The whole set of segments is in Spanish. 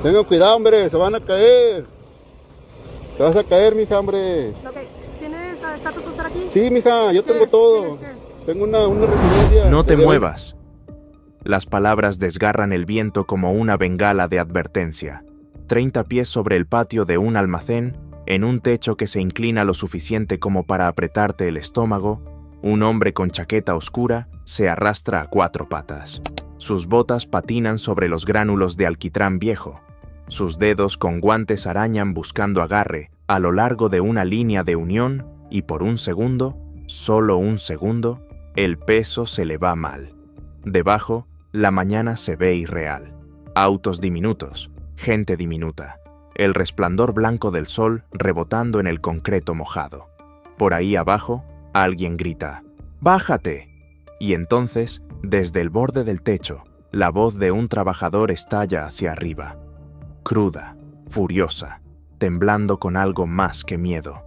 Tengan cuidado, hombre, se van a caer. Te vas a caer, mija, hombre. Ok, ¿tienes estatus para estar aquí? Sí, mija, yo tengo todo. Tengo una residencia. No te muevas. Las palabras desgarran el viento como una bengala de advertencia. 30 pies sobre el patio de un almacén, en un techo que se inclina lo suficiente como para apretarte el estómago, un hombre con chaqueta oscura se arrastra a 4 patas. Sus botas patinan sobre los gránulos de alquitrán viejo. Sus dedos con guantes arañan buscando agarre a lo largo de una línea de unión y por un segundo, solo un segundo, el peso se le va mal. Debajo, la mañana se ve irreal. Autos diminutos, gente diminuta. El resplandor blanco del sol rebotando en el concreto mojado. Por ahí abajo, alguien grita, ¡bájate! Y entonces, desde el borde del techo, la voz de un trabajador estalla hacia arriba. Cruda, furiosa, temblando con algo más que miedo.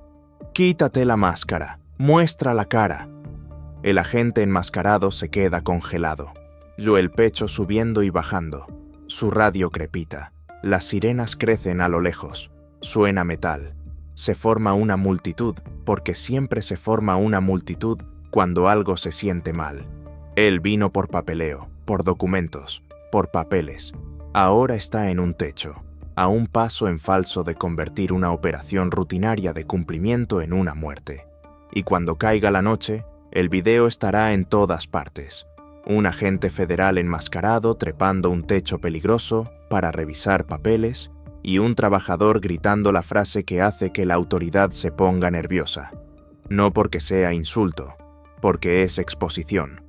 ¡Quítate la máscara! ¡Muestra la cara! El agente enmascarado se queda congelado. Yo el pecho subiendo y bajando. Su radio crepita. Las sirenas crecen a lo lejos. Suena metal. Se forma una multitud, porque siempre se forma una multitud cuando algo se siente mal. Él vino por papeleo, por documentos, por papeles. Ahora está en un techo, a un paso en falso de convertir una operación rutinaria de cumplimiento en una muerte. Y cuando caiga la noche, el video estará en todas partes. Un agente federal enmascarado trepando un techo peligroso para revisar papeles y un trabajador gritando la frase que hace que la autoridad se ponga nerviosa. No porque sea insulto, porque es exposición.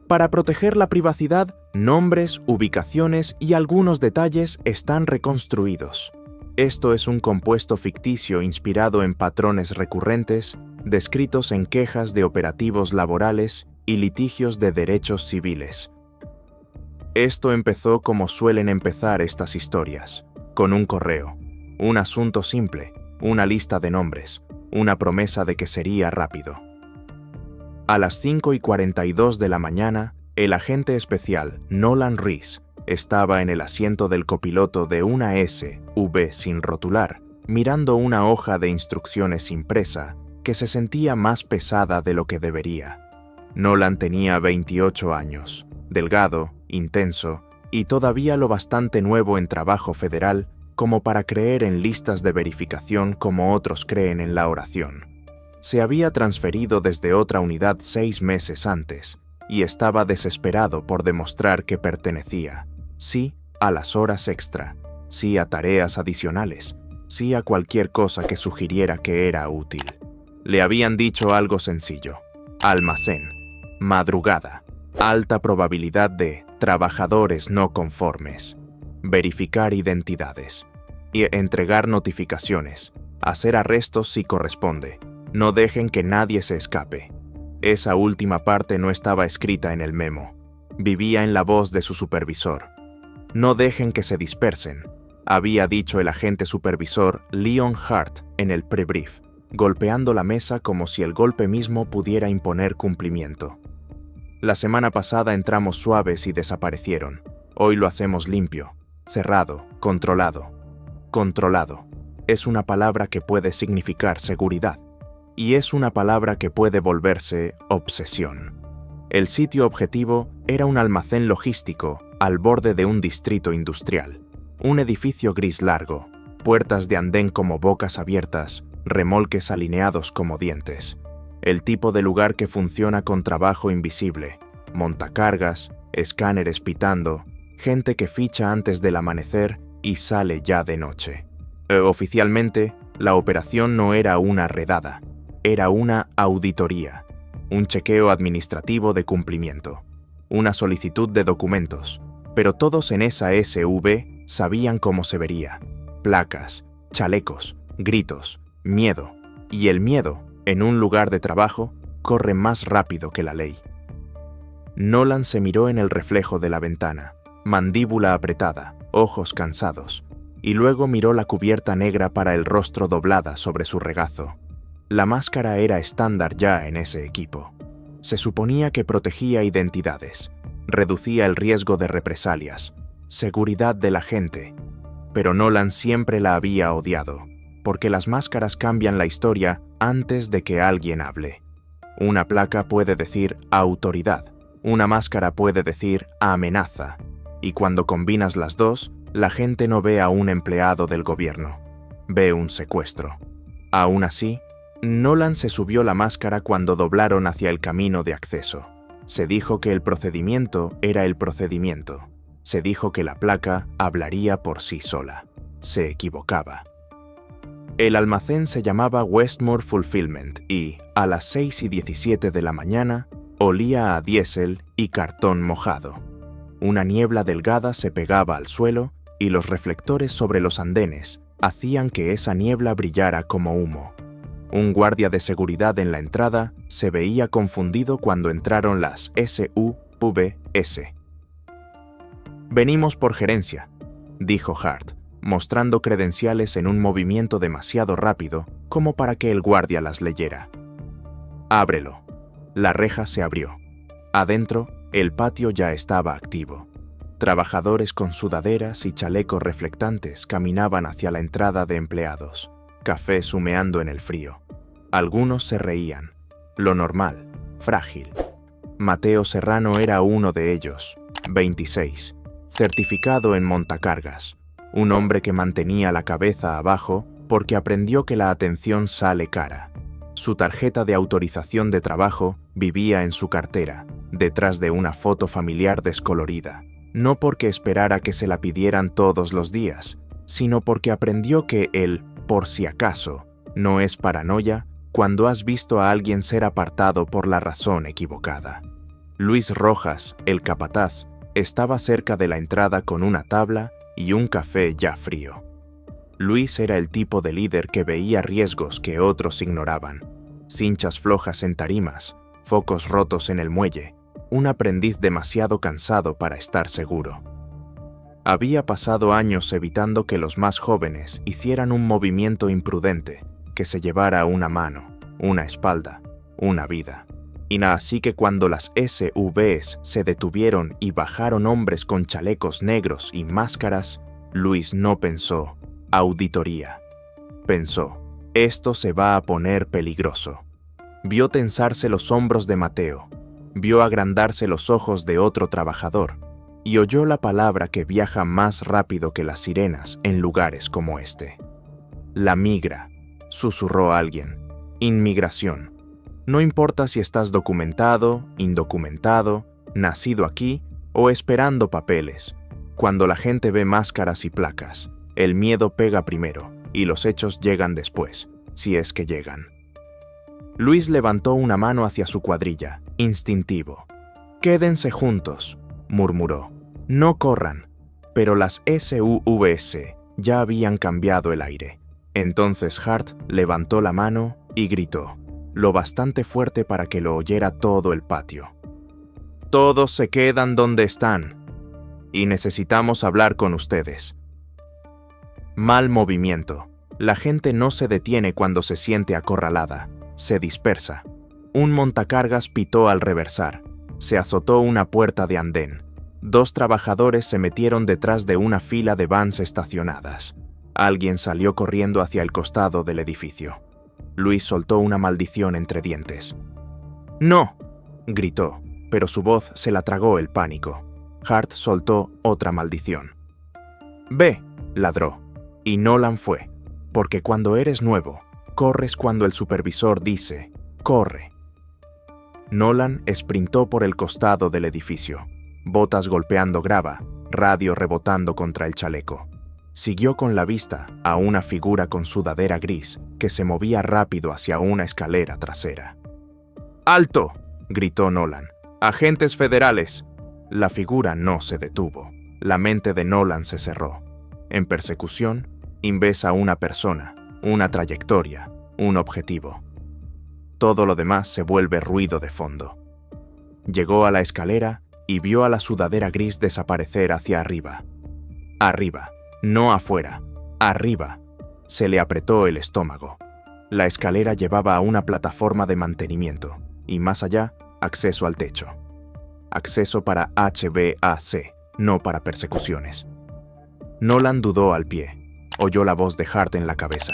Para proteger la privacidad, nombres, ubicaciones y algunos detalles están reconstruidos. Esto es un compuesto ficticio inspirado en patrones recurrentes, descritos en quejas de operativos laborales y litigios de derechos civiles. Esto empezó como suelen empezar estas historias, con un correo, un asunto simple, una lista de nombres, una promesa de que sería rápido. A las 5:42 de la mañana, el agente especial Nolan Reese estaba en el asiento del copiloto de una SUV sin rotular, mirando una hoja de instrucciones impresa que se sentía más pesada de lo que debería. Nolan tenía 28 años, delgado, intenso y todavía lo bastante nuevo en trabajo federal como para creer en listas de verificación como otros creen en la oración. Se había transferido desde otra unidad 6 meses antes y estaba desesperado por demostrar que pertenecía, sí a las horas extra, sí a tareas adicionales, sí a cualquier cosa que sugiriera que era útil. Le habían dicho algo sencillo: almacén, madrugada, alta probabilidad de trabajadores no conformes, verificar identidades y entregar notificaciones, hacer arrestos si corresponde. No dejen que nadie se escape. Esa última parte no estaba escrita en el memo. Vivía en la voz de su supervisor. No dejen que se dispersen, había dicho el agente supervisor Leon Hart en el pre-brief, golpeando la mesa como si el golpe mismo pudiera imponer cumplimiento. La semana pasada entramos suaves y desaparecieron. Hoy lo hacemos limpio, cerrado, controlado. Controlado es una palabra que puede significar seguridad. Y es una palabra que puede volverse obsesión. El sitio objetivo era un almacén logístico al borde de un distrito industrial. Un edificio gris largo, puertas de andén como bocas abiertas, remolques alineados como dientes. El tipo de lugar que funciona con trabajo invisible, montacargas, escáneres pitando, gente que ficha antes del amanecer y sale ya de noche. Oficialmente, la operación no era una redada. Era una auditoría, un chequeo administrativo de cumplimiento, una solicitud de documentos, pero todos en esa SUV sabían cómo se vería: placas, chalecos, gritos, miedo, y el miedo, en un lugar de trabajo, corre más rápido que la ley. Nolan se miró en el reflejo de la ventana, mandíbula apretada, ojos cansados, y luego miró la cubierta negra para el rostro doblada sobre su regazo. La máscara era estándar ya en ese equipo. Se suponía que protegía identidades, reducía el riesgo de represalias, seguridad de la gente, pero Nolan siempre la había odiado, porque las máscaras cambian la historia antes de que alguien hable. Una placa puede decir autoridad, una máscara puede decir amenaza, y cuando combinas las dos, la gente no ve a un empleado del gobierno, ve un secuestro. Aún así, Nolan se subió la máscara cuando doblaron hacia el camino de acceso. Se dijo que el procedimiento era el procedimiento. Se dijo que la placa hablaría por sí sola. Se equivocaba. El almacén se llamaba Westmore Fulfillment y, a las 6:17 de la mañana, olía a diésel y cartón mojado. Una niebla delgada se pegaba al suelo y los reflectores sobre los andenes hacían que esa niebla brillara como humo. Un guardia de seguridad en la entrada se veía confundido cuando entraron las SUVS. «Venimos por gerencia», dijo Hart, mostrando credenciales en un movimiento demasiado rápido como para que el guardia las leyera. «Ábrelo». La reja se abrió. Adentro, el patio ya estaba activo. Trabajadores con sudaderas y chalecos reflectantes caminaban hacia la entrada de empleados, cafés humeando en el frío. Algunos se reían. Lo normal, frágil. Mateo Serrano era uno de ellos, 26, certificado en montacargas. Un hombre que mantenía la cabeza abajo porque aprendió que la atención sale cara. Su tarjeta de autorización de trabajo vivía en su cartera, detrás de una foto familiar descolorida. No porque esperara que se la pidieran todos los días, sino porque aprendió que el «por si acaso» no es paranoia cuando has visto a alguien ser apartado por la razón equivocada. Luis Rojas, el capataz, estaba cerca de la entrada con una tabla y un café ya frío. Luis era el tipo de líder que veía riesgos que otros ignoraban. Cinchas flojas en tarimas, focos rotos en el muelle, un aprendiz demasiado cansado para estar seguro. Había pasado años evitando que los más jóvenes hicieran un movimiento imprudente que se llevara una mano, una espalda, una vida. Y así que cuando las SUVs se detuvieron y bajaron hombres con chalecos negros y máscaras, Luis no pensó auditoría. Pensó, esto se va a poner peligroso. Vio tensarse los hombros de Mateo, vio agrandarse los ojos de otro trabajador y oyó la palabra que viaja más rápido que las sirenas en lugares como este. La migra, susurró alguien. Inmigración. No importa si estás documentado, indocumentado, nacido aquí o esperando papeles. Cuando la gente ve máscaras y placas, el miedo pega primero y los hechos llegan después, si es que llegan. Luis levantó una mano hacia su cuadrilla, instintivo. «Quédense juntos», murmuró. «No corran». Pero las SUVs ya habían cambiado el aire. Entonces Hart levantó la mano y gritó, lo bastante fuerte para que lo oyera todo el patio. «Todos se quedan donde están, y necesitamos hablar con ustedes». Mal movimiento. La gente no se detiene cuando se siente acorralada, se dispersa. Un montacargas pitó al reversar. Se azotó una puerta de andén. 2 trabajadores se metieron detrás de una fila de vans estacionadas. Alguien salió corriendo hacia el costado del edificio. Luis soltó una maldición entre dientes. «¡No!», gritó, pero su voz se la tragó el pánico. Hart soltó otra maldición. «Ve», ladró, y Nolan fue, porque cuando eres nuevo, corres cuando el supervisor dice, «corre». Nolan esprintó por el costado del edificio, botas golpeando grava, radio rebotando contra el chaleco. Siguió con la vista a una figura con sudadera gris que se movía rápido hacia una escalera trasera. «¡Alto!», gritó Nolan. «¡Agentes federales!». La figura no se detuvo. La mente de Nolan se cerró. En persecución, ves a una persona, una trayectoria, un objetivo. Todo lo demás se vuelve ruido de fondo. Llegó a la escalera y vio a la sudadera gris desaparecer hacia arriba. Arriba, no afuera, arriba. Se le apretó el estómago. La escalera llevaba a una plataforma de mantenimiento, y más allá, acceso al techo. Acceso para HVAC, no para persecuciones. Nolan dudó al pie. Oyó la voz de Hart en la cabeza.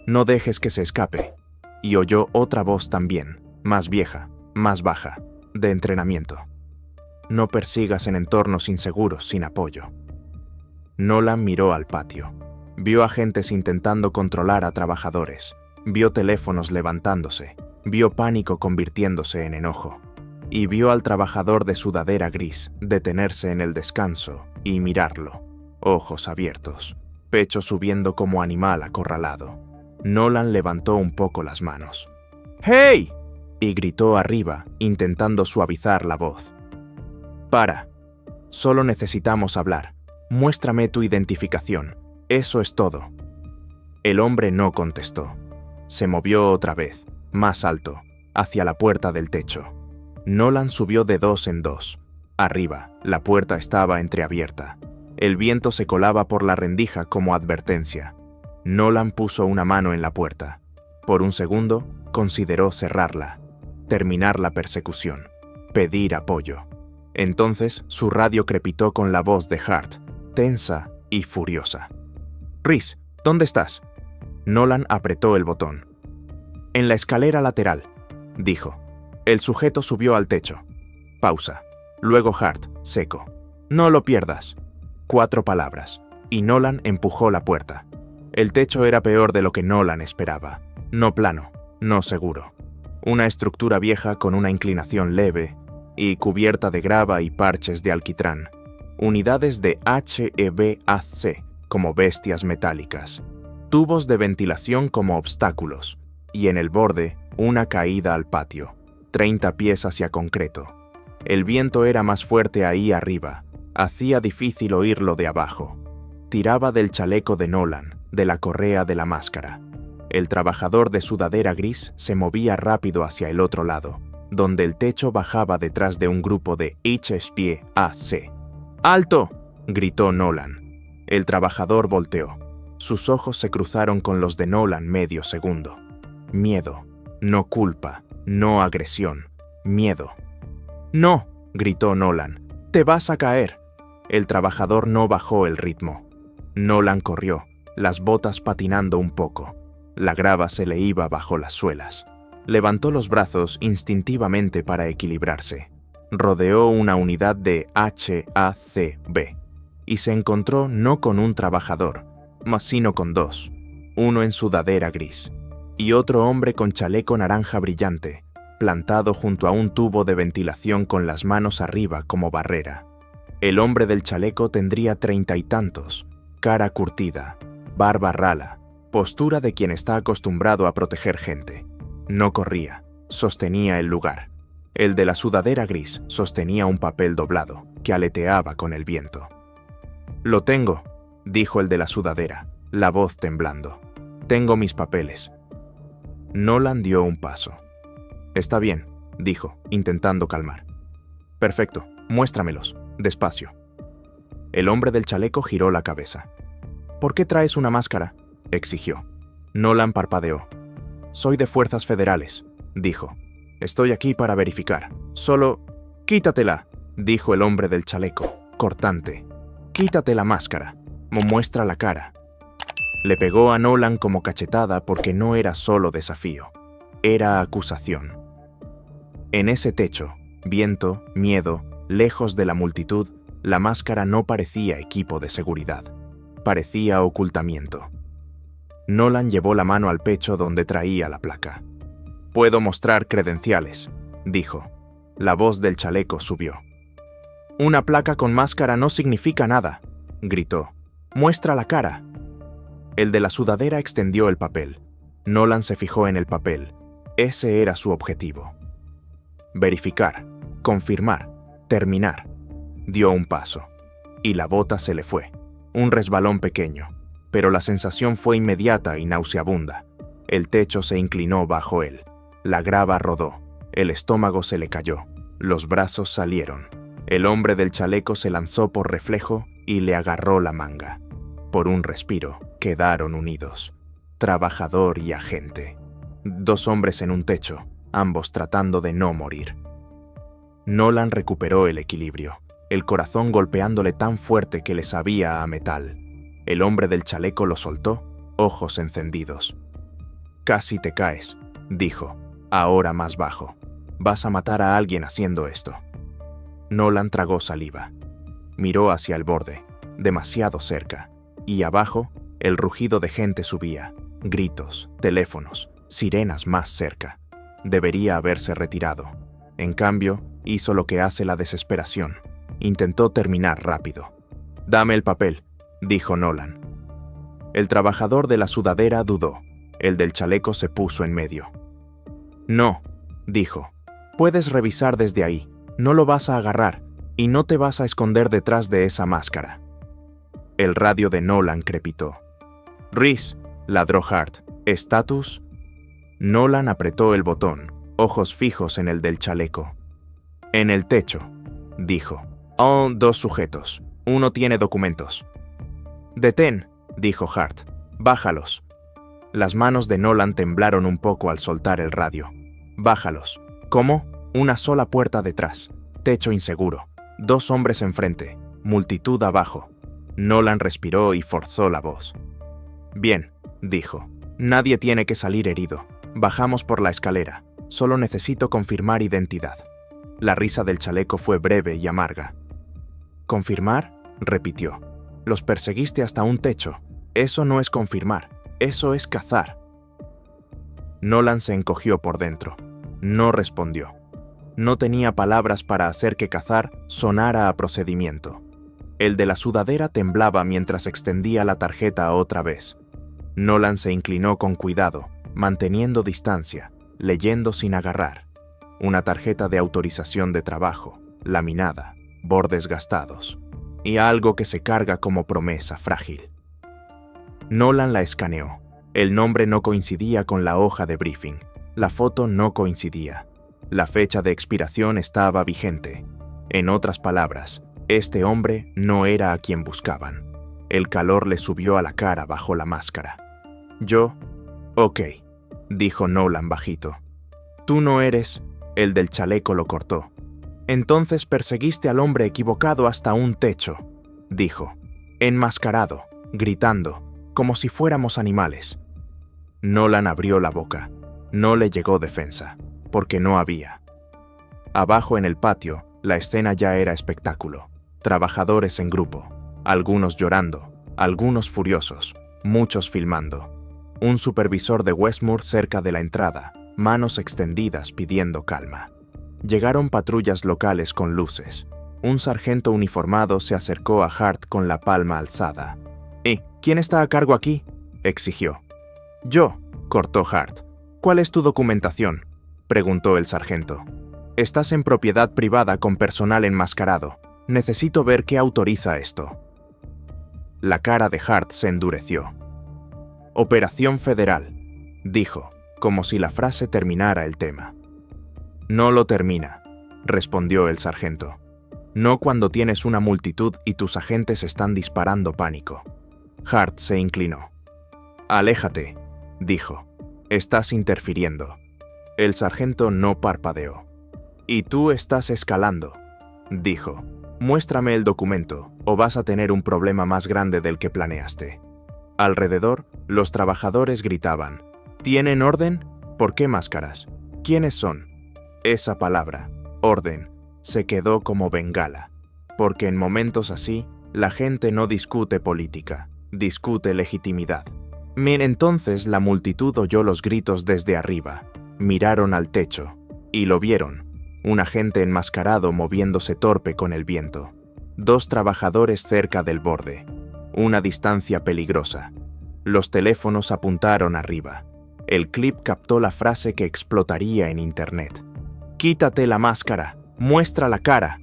No dejes que se escape. Y oyó otra voz también, más vieja, más baja, de entrenamiento. No persigas en entornos inseguros sin apoyo. Nolan miró al patio. Vio agentes intentando controlar a trabajadores. Vio teléfonos levantándose. Vio pánico convirtiéndose en enojo. Y vio al trabajador de sudadera gris detenerse en el descanso y mirarlo, ojos abiertos, pecho subiendo como animal acorralado. Nolan levantó un poco las manos. ¡Hey! Y gritó arriba, intentando suavizar la voz. Para. Solo necesitamos hablar. Muéstrame tu identificación. Eso es todo. El hombre no contestó. Se movió otra vez, más alto, hacia la puerta del techo. Nolan subió de 2 en 2. Arriba, la puerta estaba entreabierta. El viento se colaba por la rendija como advertencia. Nolan puso una mano en la puerta. Por un segundo, consideró cerrarla, terminar la persecución, pedir apoyo. Entonces, su radio crepitó con la voz de Hart, tensa y furiosa. «Rhys, ¿dónde estás?» Nolan apretó el botón. «En la escalera lateral», dijo. El sujeto subió al techo. Pausa. Luego Hart, seco. «No lo pierdas». 4 palabras. Y Nolan empujó la puerta. El techo era peor de lo que Nolan esperaba. No plano, no seguro. Una estructura vieja con una inclinación leve y cubierta de grava y parches de alquitrán. Unidades de HVAC como bestias metálicas. Tubos de ventilación como obstáculos. Y en el borde, una caída al patio. 30 pies hacia concreto. El viento era más fuerte ahí arriba. Hacía difícil oírlo de abajo. Tiraba del chaleco de Nolan, de la correa de la máscara. El trabajador de sudadera gris se movía rápido hacia el otro lado, donde el techo bajaba detrás de un grupo de HVAC. ¡Alto!, gritó Nolan. El trabajador volteó. Sus ojos se cruzaron con los de Nolan medio segundo. Miedo, no culpa, no agresión, miedo. ¡No!, gritó Nolan. ¡Te vas a caer! El trabajador no bajó el ritmo. Nolan corrió, las botas patinando un poco. La grava se le iba bajo las suelas. Levantó los brazos instintivamente para equilibrarse. Rodeó una unidad de HACB y se encontró no con un trabajador, mas sino con 2, uno en sudadera gris y otro hombre con chaleco naranja brillante, plantado junto a un tubo de ventilación con las manos arriba como barrera. El hombre del chaleco tendría 30 y tantos, cara curtida, barba rala, postura de quien está acostumbrado a proteger gente. No corría, sostenía el lugar. El de la sudadera gris sostenía un papel doblado que aleteaba con el viento. «Lo tengo», dijo el de la sudadera, la voz temblando. «Tengo mis papeles». Nolan dio un paso. «Está bien», dijo, intentando calmar. «Perfecto, muéstramelos, despacio». El hombre del chaleco giró la cabeza. «¿Por qué traes una máscara?», exigió. Nolan parpadeó. «Soy de Fuerzas Federales», dijo. «Estoy aquí para verificar. Solo... quítatela», dijo el hombre del chaleco, cortante. «Quítate la máscara. Muestra la cara». Le pegó a Nolan como cachetada porque no era solo desafío. Era acusación. En ese techo, viento, miedo, lejos de la multitud, la máscara no parecía equipo de seguridad. Parecía ocultamiento. Nolan llevó la mano al pecho donde traía la placa. «Puedo mostrar credenciales», dijo. La voz del chaleco subió. «Una placa con máscara no significa nada», gritó. «Muestra la cara». El de la sudadera extendió el papel. Nolan se fijó en el papel. Ese era su objetivo. Verificar, confirmar, terminar. Dio un paso. Y la bota se le fue. Un resbalón pequeño. Pero la sensación fue inmediata y nauseabunda. El techo se inclinó bajo él. La grava rodó. El estómago se le cayó. Los brazos salieron. El hombre del chaleco se lanzó por reflejo y le agarró la manga. Por un respiro, quedaron unidos. Trabajador y agente. 2 hombres en un techo, ambos tratando de no morir. Nolan recuperó el equilibrio, el corazón golpeándole tan fuerte que le sabía a metal. El hombre del chaleco lo soltó, ojos encendidos. «Casi te caes», dijo, ahora más bajo. «Vas a matar a alguien haciendo esto». Nolan tragó saliva. Miró hacia el borde, demasiado cerca, y abajo el rugido de gente subía, gritos, teléfonos, sirenas más cerca. Debería haberse retirado. En cambio, hizo lo que hace la desesperación. Intentó terminar rápido. «Dame el papel», dijo Nolan. El trabajador de la sudadera dudó. El del chaleco se puso en medio. «No», dijo. «Puedes revisar desde ahí. No lo vas a agarrar y no te vas a esconder detrás de esa máscara». El radio de Nolan crepitó. «Rhys», ladró Hart. «¿Estatus?» Nolan apretó el botón, ojos fijos en el del chaleco. «En el techo», dijo. «Oh, 2 sujetos. Uno tiene documentos». «Detén», dijo Hart. «Bájalos». Las manos de Nolan temblaron un poco al soltar el radio. «Bájalos». «¿Cómo?» Una sola puerta detrás. Techo inseguro. 2 hombres enfrente. Multitud abajo. Nolan respiró y forzó la voz. «Bien», dijo. «Nadie tiene que salir herido. Bajamos por la escalera. Solo necesito confirmar identidad». La risa del chaleco fue breve y amarga. «¿Confirmar?», repitió. «Los perseguiste hasta un techo. Eso no es confirmar. Eso es cazar». Nolan se encogió por dentro. No respondió. No tenía palabras para hacer que cazar sonara a procedimiento. El de la sudadera temblaba mientras extendía la tarjeta otra vez. Nolan se inclinó con cuidado, manteniendo distancia, leyendo sin agarrar. Una tarjeta de autorización de trabajo, laminada, bordes gastados, y algo que se carga como promesa frágil. Nolan la escaneó. El nombre no coincidía con la hoja de briefing. La foto no coincidía. La fecha de expiración estaba vigente. En otras palabras, este hombre no era a quien buscaban. El calor le subió a la cara bajo la máscara. «Ok», dijo Nolan bajito. «Tú no eres...» El del chaleco lo cortó. «Entonces perseguiste al hombre equivocado hasta un techo», dijo. «Enmascarado, gritando, como si fuéramos animales». Nolan abrió la boca. No le llegó defensa, porque no había. Abajo en el patio, la escena ya era espectáculo. Trabajadores en grupo, algunos llorando, algunos furiosos, muchos filmando. Un supervisor de Westmoor cerca de la entrada, manos extendidas pidiendo calma. Llegaron patrullas locales con luces. Un sargento uniformado se acercó a Hart con la palma alzada. ¿Quién está a cargo aquí?, exigió. «Yo», cortó Hart. «¿Cuál es tu documentación?», preguntó el sargento. «Estás en propiedad privada con personal enmascarado. Necesito ver qué autoriza esto». La cara de Hart se endureció. «Operación Federal», dijo, como si la frase terminara el tema. «No lo termina», respondió el sargento. «No cuando tienes una multitud y tus agentes están disparando pánico». Hart se inclinó. «Aléjate», dijo. «Estás interfiriendo». El sargento no parpadeó. «Y tú estás escalando», dijo. «Muéstrame el documento, o vas a tener un problema más grande del que planeaste». Alrededor, los trabajadores gritaban. «¿Tienen orden? ¿Por qué máscaras? ¿Quiénes son?». Esa palabra, orden, se quedó como bengala, porque en momentos así, la gente no discute política, discute legitimidad. Entonces la multitud oyó los gritos desde arriba, miraron al techo, y lo vieron, un agente enmascarado moviéndose torpe con el viento, 2 trabajadores cerca del borde, una distancia peligrosa. Los teléfonos apuntaron arriba. El clip captó la frase que explotaría en internet. «Quítate la máscara, muestra la cara».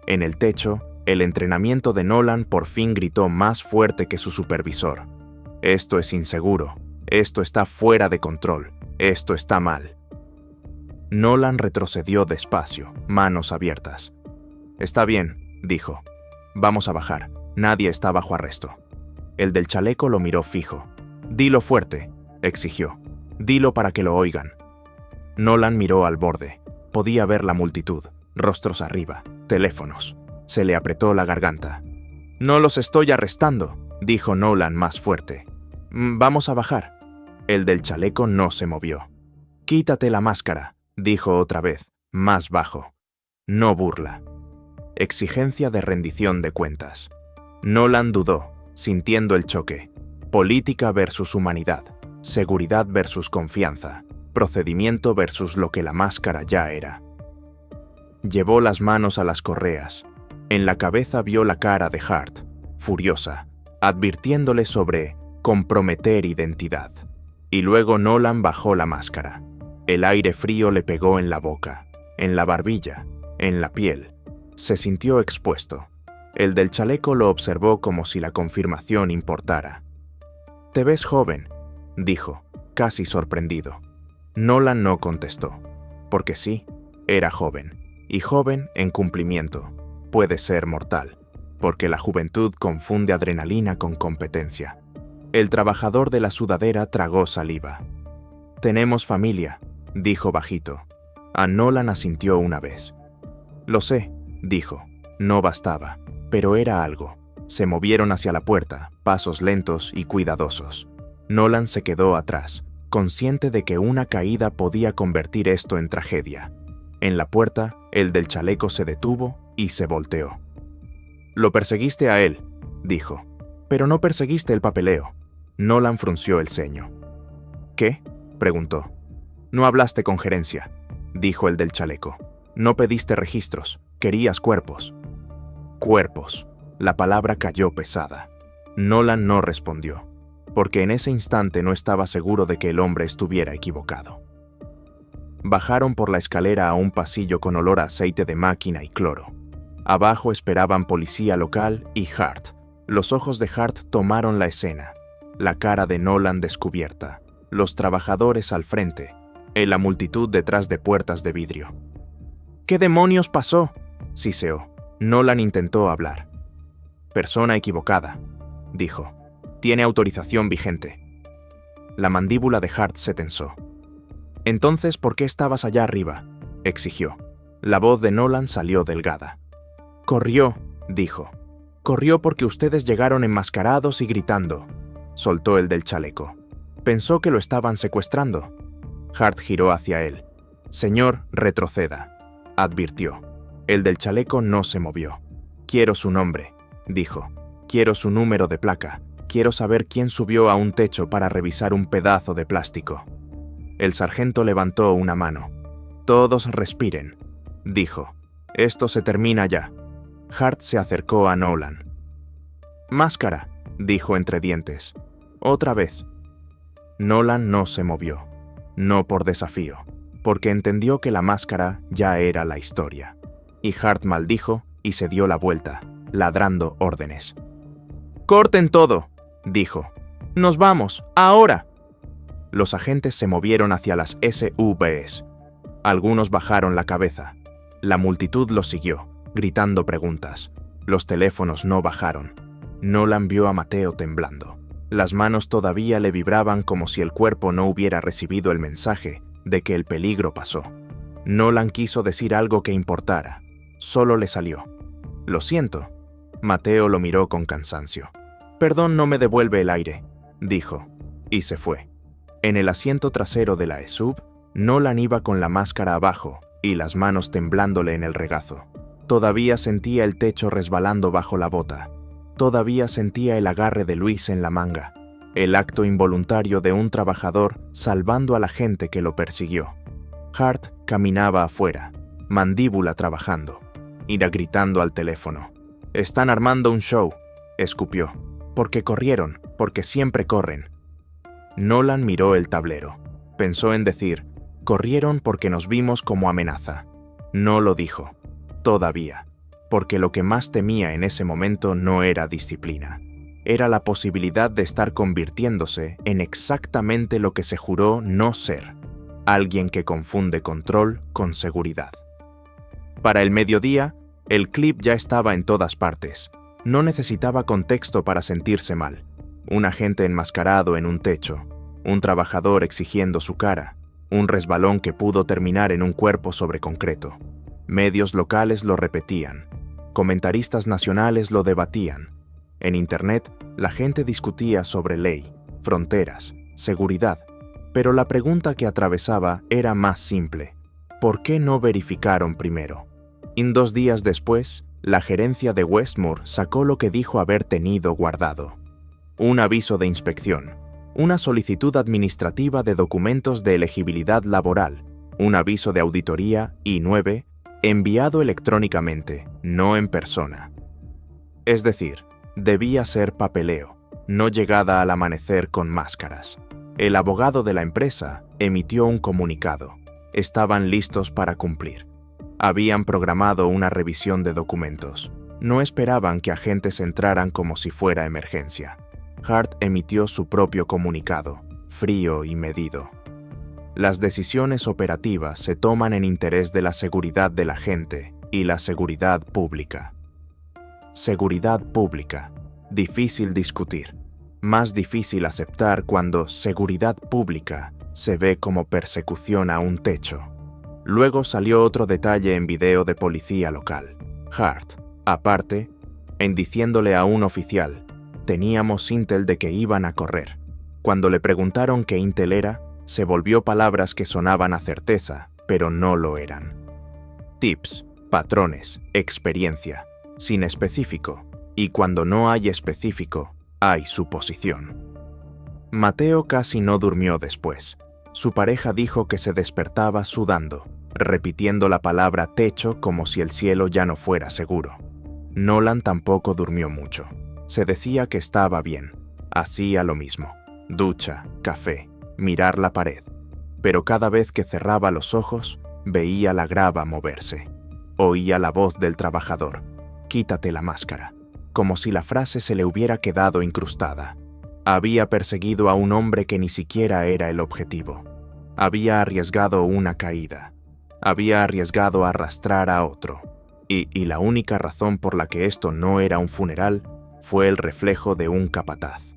En el techo, el entrenamiento de Nolan por fin gritó más fuerte que su supervisor. «Esto es inseguro, esto está fuera de control, esto está mal». Nolan retrocedió despacio, manos abiertas. «Está bien», dijo. «Vamos a bajar, nadie está bajo arresto». El del chaleco lo miró fijo. «Dilo fuerte», exigió. «Dilo para que lo oigan». Nolan miró al borde. Podía ver la multitud, rostros arriba, teléfonos. Se le apretó la garganta. «No los estoy arrestando», dijo Nolan más fuerte. «Vamos a bajar». El del chaleco no se movió. «Quítate la máscara», dijo otra vez, más bajo. No burla. Exigencia de rendición de cuentas. Nolan dudó, sintiendo el choque. Política versus humanidad. Seguridad versus confianza. Procedimiento versus lo que la máscara ya era. Llevó las manos a las correas. En la cabeza vio la cara de Hart, furiosa, advirtiéndole sobre comprometer identidad. Y luego Nolan bajó la máscara. El aire frío le pegó en la boca, en la barbilla, en la piel. Se sintió expuesto. El del chaleco lo observó como si la confirmación importara. «Te ves joven», dijo, casi sorprendido. Nolan no contestó, porque sí, era joven, y joven en cumplimiento. Puede ser mortal, porque la juventud confunde adrenalina con competencia. El trabajador de la sudadera tragó saliva. «Tenemos familia», dijo bajito. A Nolan asintió una vez. «Lo sé», dijo. No bastaba, pero era algo. Se movieron hacia la puerta, pasos lentos y cuidadosos. Nolan se quedó atrás, consciente de que una caída podía convertir esto en tragedia. En la puerta, el del chaleco se detuvo y se volteó. «Lo perseguiste a él», dijo, «pero no perseguiste el papeleo». Nolan frunció el ceño. «¿Qué?», preguntó. «No hablaste con gerencia», dijo el del chaleco. «No pediste registros, querías cuerpos». «Cuerpos». La palabra cayó pesada. Nolan no respondió, porque en ese instante no estaba seguro de que el hombre estuviera equivocado. Bajaron por la escalera a un pasillo con olor a aceite de máquina y cloro. Abajo esperaban policía local y Hart. Los ojos de Hart tomaron la escena. La cara de Nolan descubierta. Los trabajadores al frente. En la multitud detrás de puertas de vidrio. «¿Qué demonios pasó?», siseó. Nolan intentó hablar. «Persona equivocada», dijo. «Tiene autorización vigente». La mandíbula de Hart se tensó. «Entonces, ¿por qué estabas allá arriba?», exigió. La voz de Nolan salió delgada. «Corrió», dijo. «Corrió porque ustedes llegaron enmascarados y gritando», soltó el del chaleco. «Pensó que lo estaban secuestrando». Hart giró hacia él. «Señor, retroceda», advirtió. El del chaleco no se movió. «Quiero su nombre», dijo. «Quiero su número de placa. Quiero saber quién subió a un techo para revisar un pedazo de plástico». El sargento levantó una mano. «Todos respiren», dijo. «Esto se termina ya». Hart se acercó a Nolan. «Máscara», dijo entre dientes. «Otra vez». Nolan no se movió. No por desafío, porque entendió que la máscara ya era la historia. Y Hart maldijo y se dio la vuelta, ladrando órdenes. «Corten todo», dijo. «Nos vamos, ahora». Los agentes se movieron hacia las SUVs. Algunos bajaron la cabeza. La multitud los siguió, gritando preguntas. Los teléfonos no bajaron. Nolan vio a Mateo temblando. Las manos todavía le vibraban como si el cuerpo no hubiera recibido el mensaje de que el peligro pasó. Nolan quiso decir algo que importara. Solo le salió. «Lo siento». Mateo lo miró con cansancio. «Perdón, no me devuelve el aire», dijo, y se fue. En el asiento trasero de la SUV, Nolan iba con la máscara abajo y las manos temblándole en el regazo. Todavía sentía el techo resbalando bajo la bota. Todavía sentía el agarre de Luis en la manga. El acto involuntario de un trabajador salvando a la gente que lo persiguió. Hart caminaba afuera, mandíbula trabajando. Ira gritando al teléfono. «Están armando un show», escupió. «Porque corrieron, porque siempre corren». Nolan miró el tablero. Pensó en decir, «Corrieron porque nos vimos como amenaza». No lo dijo. Todavía. Porque lo que más temía en ese momento no era disciplina. Era la posibilidad de estar convirtiéndose en exactamente lo que se juró no ser. Alguien que confunde control con seguridad. Para el mediodía, el clip ya estaba en todas partes. No necesitaba contexto para sentirse mal. Un agente enmascarado en un techo, un trabajador exigiendo su cara, un resbalón que pudo terminar en un cuerpo sobre concreto. Medios locales lo repetían, comentaristas nacionales lo debatían. En Internet, la gente discutía sobre ley, fronteras, seguridad, pero la pregunta que atravesaba era más simple. ¿Por qué no verificaron primero? Y 2 días después, la gerencia de Westmoor sacó lo que dijo haber tenido guardado: un aviso de inspección, una solicitud administrativa de documentos de elegibilidad laboral, un aviso de auditoría y 9, enviado electrónicamente, no en persona. Es decir, debía ser papeleo, no llegada al amanecer con máscaras. El abogado de la empresa emitió un comunicado. Estaban listos para cumplir. Habían programado una revisión de documentos. No esperaban que agentes entraran como si fuera emergencia. Hart emitió su propio comunicado, frío y medido. Las decisiones operativas se toman en interés de la seguridad de la gente y la seguridad pública. Seguridad pública. Difícil discutir. Más difícil aceptar cuando seguridad pública se ve como persecución a un techo. Luego salió otro detalle en video de policía local. Hart, aparte, en diciéndole a un oficial: teníamos intel de que iban a correr. Cuando le preguntaron qué intel era, se volvió palabras que sonaban a certeza, pero no lo eran. Tips, patrones, experiencia, sin específico, y cuando no hay específico, hay suposición. Mateo casi no durmió después. Su pareja dijo que se despertaba sudando, repitiendo la palabra techo como si el cielo ya no fuera seguro. Nolan tampoco durmió mucho. Se decía que estaba bien. Hacía lo mismo: ducha, café, mirar la pared. Pero cada vez que cerraba los ojos, veía la grava moverse. Oía la voz del trabajador: quítate la máscara, como si la frase se le hubiera quedado incrustada. Había perseguido a un hombre que ni siquiera era el objetivo. Había arriesgado una caída. Había arriesgado arrastrar a otro. Y la única razón por la que esto no era un funeral fue el reflejo de un capataz.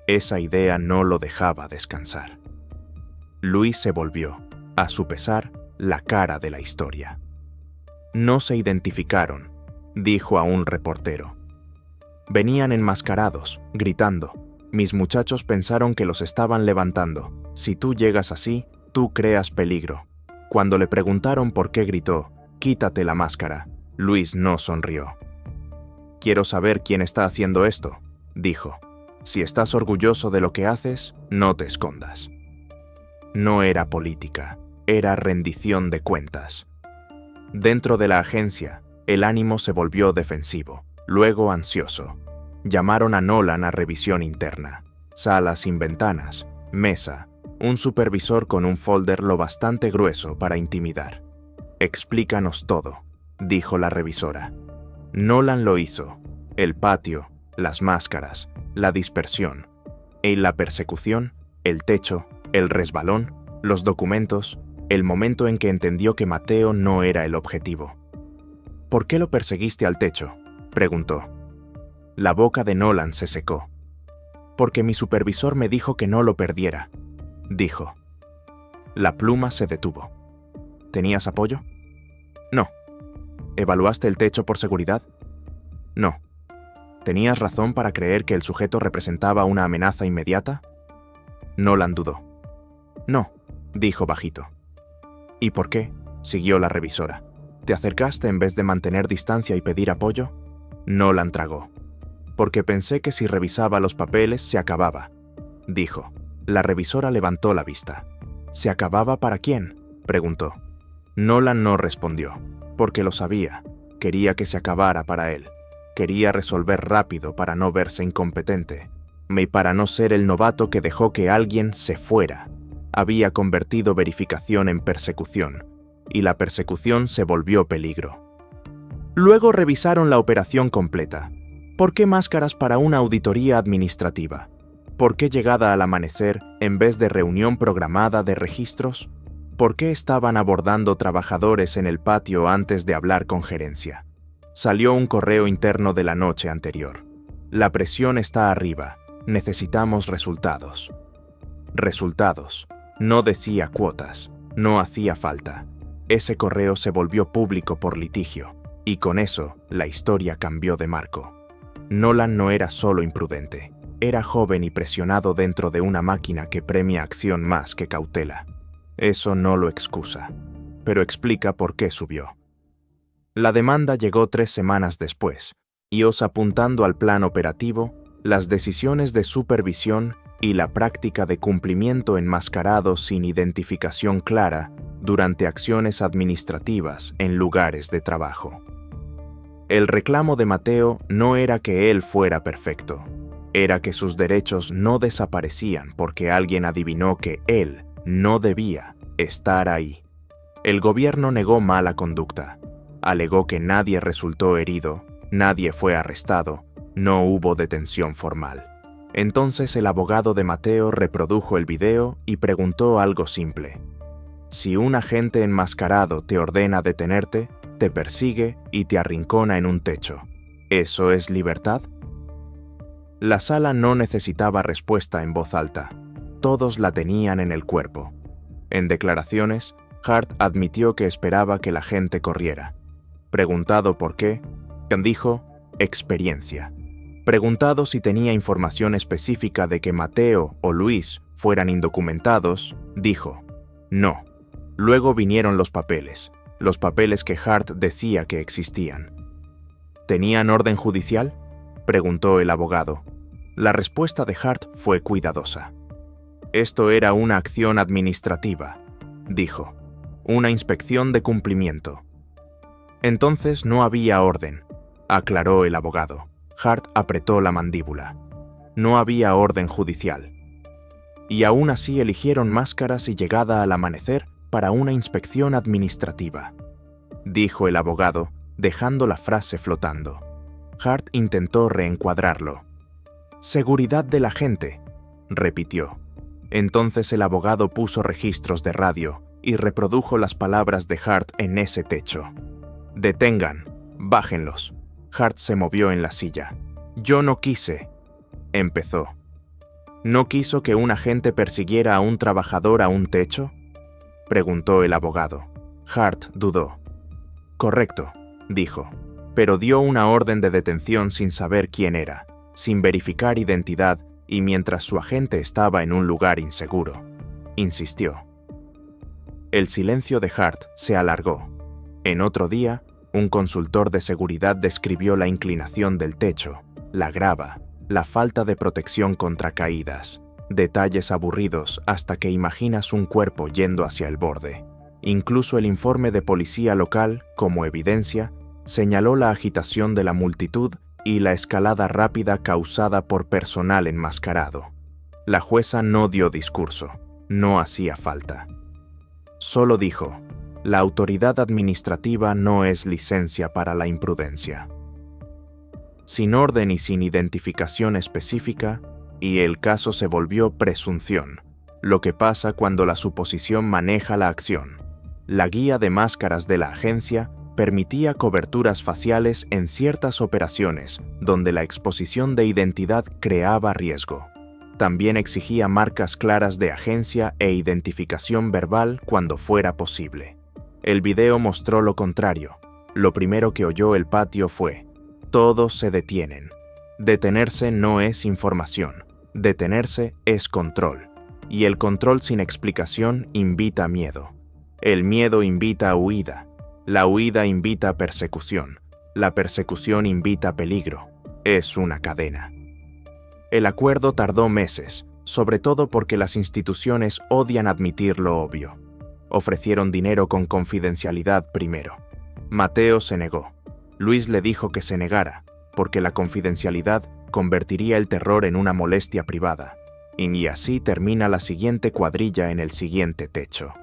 Esa idea no lo dejaba descansar. Luis se volvió, a su pesar, la cara de la historia. No se identificaron, dijo a un reportero. Venían enmascarados, gritando. Mis muchachos pensaron que los estaban levantando. Si tú llegas así, tú creas peligro. Cuando le preguntaron por qué gritó: quítate la máscara, Luis no sonrió. Quiero saber quién está haciendo esto, dijo. Si estás orgulloso de lo que haces, no te escondas. No era política, era rendición de cuentas. Dentro de la agencia, el ánimo se volvió defensivo, luego ansioso. Llamaron a Nolan a revisión interna. Sala sin ventanas, mesa, un supervisor con un folder lo bastante grueso para intimidar. Explícanos todo, dijo la revisora. Nolan lo hizo. El patio, las máscaras, la dispersión, la persecución, el techo, el resbalón, los documentos, el momento en que entendió que Mateo no era el objetivo. ¿Por qué lo perseguiste al techo?, preguntó. La boca de Nolan se secó. Porque mi supervisor me dijo que no lo perdiera, dijo. La pluma se detuvo. ¿Tenías apoyo? No. ¿Evaluaste el techo por seguridad? No. ¿Tenías razón para creer que el sujeto representaba una amenaza inmediata? Nolan dudó. No, dijo bajito. ¿Y por qué?, siguió la revisora. ¿Te acercaste en vez de mantener distancia y pedir apoyo? Nolan tragó. Porque pensé que si revisaba los papeles se acababa, dijo. La revisora levantó la vista. ¿Se acababa para quién?, preguntó. Nolan no respondió, porque lo sabía. Quería que se acabara para él. Quería resolver rápido para no verse incompetente, y para no ser el novato que dejó que alguien se fuera. Había convertido verificación en persecución, y la persecución se volvió peligro. Luego revisaron la operación completa. ¿Por qué máscaras para una auditoría administrativa? ¿Por qué llegada al amanecer en vez de reunión programada de registros? ¿Por qué estaban abordando trabajadores en el patio antes de hablar con gerencia? Salió un correo interno de la noche anterior. La presión está arriba. Necesitamos resultados. Resultados. No decía cuotas. No hacía falta. Ese correo se volvió público por litigio, y con eso la historia cambió de marco. Nolan no era solo imprudente, era joven y presionado dentro de una máquina que premia acción más que cautela. Eso no lo excusa, pero explica por qué subió. La demanda llegó 3 semanas después, y apuntando al plan operativo, las decisiones de supervisión y la práctica de cumplimiento enmascarado sin identificación clara durante acciones administrativas en lugares de trabajo. El reclamo de Mateo no era que él fuera perfecto, era que sus derechos no desaparecían porque alguien adivinó que él no debía estar ahí. El gobierno negó mala conducta, alegó que nadie resultó herido, nadie fue arrestado, no hubo detención formal. Entonces el abogado de Mateo reprodujo el video y preguntó algo simple. Si un agente enmascarado te ordena detenerte, te persigue y te arrincona en un techo, ¿eso es libertad? La sala no necesitaba respuesta en voz alta. Todos la tenían en el cuerpo. En declaraciones, Hart admitió que esperaba que la gente corriera. Preguntado por qué, dijo, experiencia. Preguntado si tenía información específica de que Mateo o Luis fueran indocumentados, dijo, no. Luego vinieron los papeles que Hart decía que existían. ¿Tenían orden judicial?, preguntó el abogado. La respuesta de Hart fue cuidadosa. Esto era una acción administrativa, dijo, una inspección de cumplimiento. Entonces no había orden, aclaró el abogado. Hart apretó la mandíbula. No había orden judicial. Y aún así eligieron máscaras y llegada al amanecer para una inspección administrativa, dijo el abogado, dejando la frase flotando. Hart intentó reencuadrarlo. Seguridad de la gente, repitió. Entonces el abogado puso registros de radio y reprodujo las palabras de Hart en ese techo. Detengan, bájenlos. Hart se movió en la silla. Yo no quise, empezó. ¿No quiso que un agente persiguiera a un trabajador a un techo?, preguntó el abogado. Hart dudó. Correcto, dijo, pero dio una orden de detención sin saber quién era, sin verificar identidad y mientras su agente estaba en un lugar inseguro. Insistió. El silencio de Hart se alargó. En otro día, un consultor de seguridad describió la inclinación del techo, la grava, la falta de protección contra caídas, detalles aburridos hasta que imaginas un cuerpo yendo hacia el borde. Incluso el informe de policía local, como evidencia, señaló la agitación de la multitud y la escalada rápida causada por personal enmascarado. La jueza no dio discurso, no hacía falta. Solo dijo, la autoridad administrativa no es licencia para la imprudencia. Sin orden y sin identificación específica, y el caso se volvió presunción, lo que pasa cuando la suposición maneja la acción. La guía de máscaras de la agencia permitía coberturas faciales en ciertas operaciones donde la exposición de identidad creaba riesgo. También exigía marcas claras de agencia e identificación verbal cuando fuera posible. El video mostró lo contrario. Lo primero que oyó el patio fue: todos se detienen. Detenerse no es información. Detenerse es control. Y el control sin explicación invita miedo. El miedo invita a huida. La huida invita a persecución. La persecución invita a peligro. Es una cadena. El acuerdo tardó meses, sobre todo porque las instituciones odian admitir lo obvio. Ofrecieron dinero con confidencialidad primero. Mateo se negó. Luis le dijo que se negara, porque la confidencialidad convertiría el terror en una molestia privada. Y así termina la siguiente cuadrilla en el siguiente techo.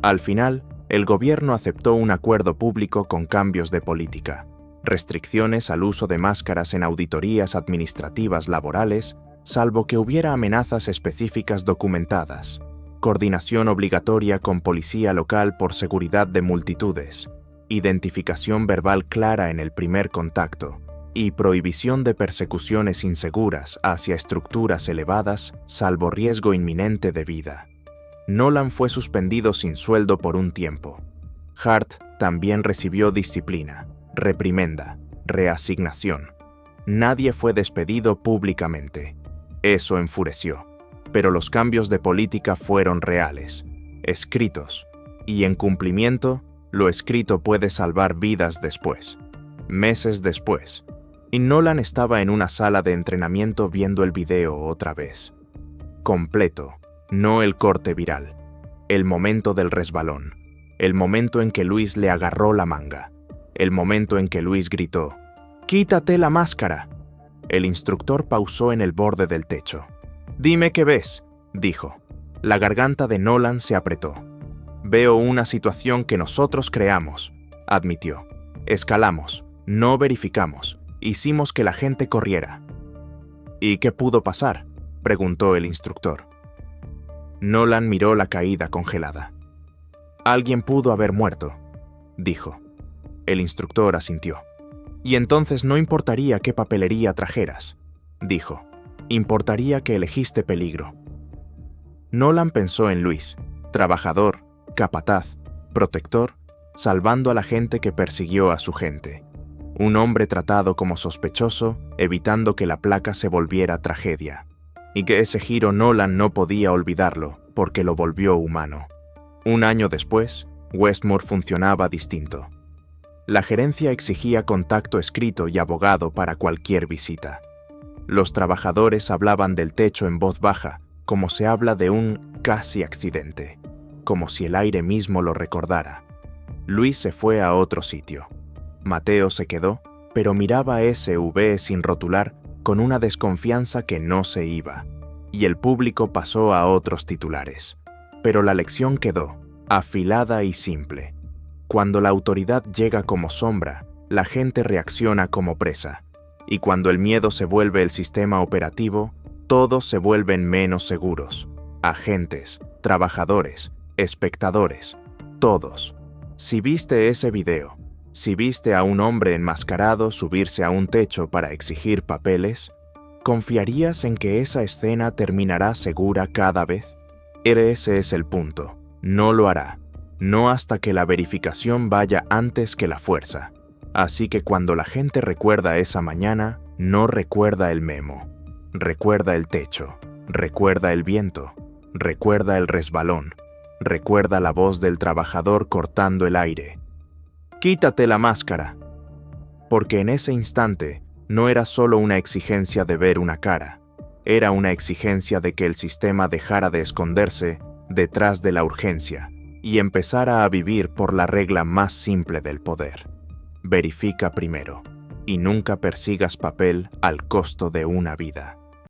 Al final, el gobierno aceptó un acuerdo público con cambios de política, restricciones al uso de máscaras en auditorías administrativas laborales, salvo que hubiera amenazas específicas documentadas, coordinación obligatoria con policía local por seguridad de multitudes, identificación verbal clara en el primer contacto y prohibición de persecuciones inseguras hacia estructuras elevadas, salvo riesgo inminente de vida. Nolan fue suspendido sin sueldo por un tiempo. Hart también recibió disciplina, reprimenda, reasignación. Nadie fue despedido públicamente. Eso enfureció. Pero los cambios de política fueron reales, escritos, y en cumplimiento, lo escrito puede salvar vidas después, meses después. Y Nolan estaba en una sala de entrenamiento viendo el video otra vez. Completo, no el corte viral. El momento del resbalón. El momento en que Luis le agarró la manga. El momento en que Luis gritó, «¡Quítate la máscara!». El instructor pausó en el borde del techo. «Dime qué ves», dijo. La garganta de Nolan se apretó. «Veo una situación que nosotros creamos», admitió. «Escalamos, no verificamos, hicimos que la gente corriera». «¿Y qué pudo pasar?», preguntó el instructor. Nolan miró la caída congelada. «Alguien pudo haber muerto», dijo. El instructor asintió. «Y entonces no importaría qué papelería trajeras», dijo. «Importaría que elegiste peligro». Nolan pensó en Luis, trabajador, capataz, protector, salvando a la gente que persiguió a su gente. Un hombre tratado como sospechoso, evitando que la placa se volviera tragedia. Y que ese giro Nolan no podía olvidarlo, porque lo volvió humano. Un año después, Westmore funcionaba distinto. La gerencia exigía contacto escrito y abogado para cualquier visita. Los trabajadores hablaban del techo en voz baja, como se habla de un casi accidente, como si el aire mismo lo recordara. Luis se fue a otro sitio. Mateo se quedó, pero miraba SV sin rotular con una desconfianza que no se iba, y el público pasó a otros titulares. Pero la lección quedó, afilada y simple. Cuando la autoridad llega como sombra, la gente reacciona como presa, y cuando el miedo se vuelve el sistema operativo, todos se vuelven menos seguros. Agentes, trabajadores, espectadores, todos. Si viste ese video, si viste a un hombre enmascarado subirse a un techo para exigir papeles, ¿confiarías en que esa escena terminará segura cada vez? Ese es el punto. No lo hará. No hasta que la verificación vaya antes que la fuerza. Así que cuando la gente recuerda esa mañana, no recuerda el memo. Recuerda el techo. Recuerda el viento. Recuerda el resbalón. Recuerda la voz del trabajador cortando el aire. «Quítate la máscara». Porque en ese instante no era solo una exigencia de ver una cara. Era una exigencia de que el sistema dejara de esconderse detrás de la urgencia y empezara a vivir por la regla más simple del poder. Verifica primero y nunca persigas papel al costo de una vida.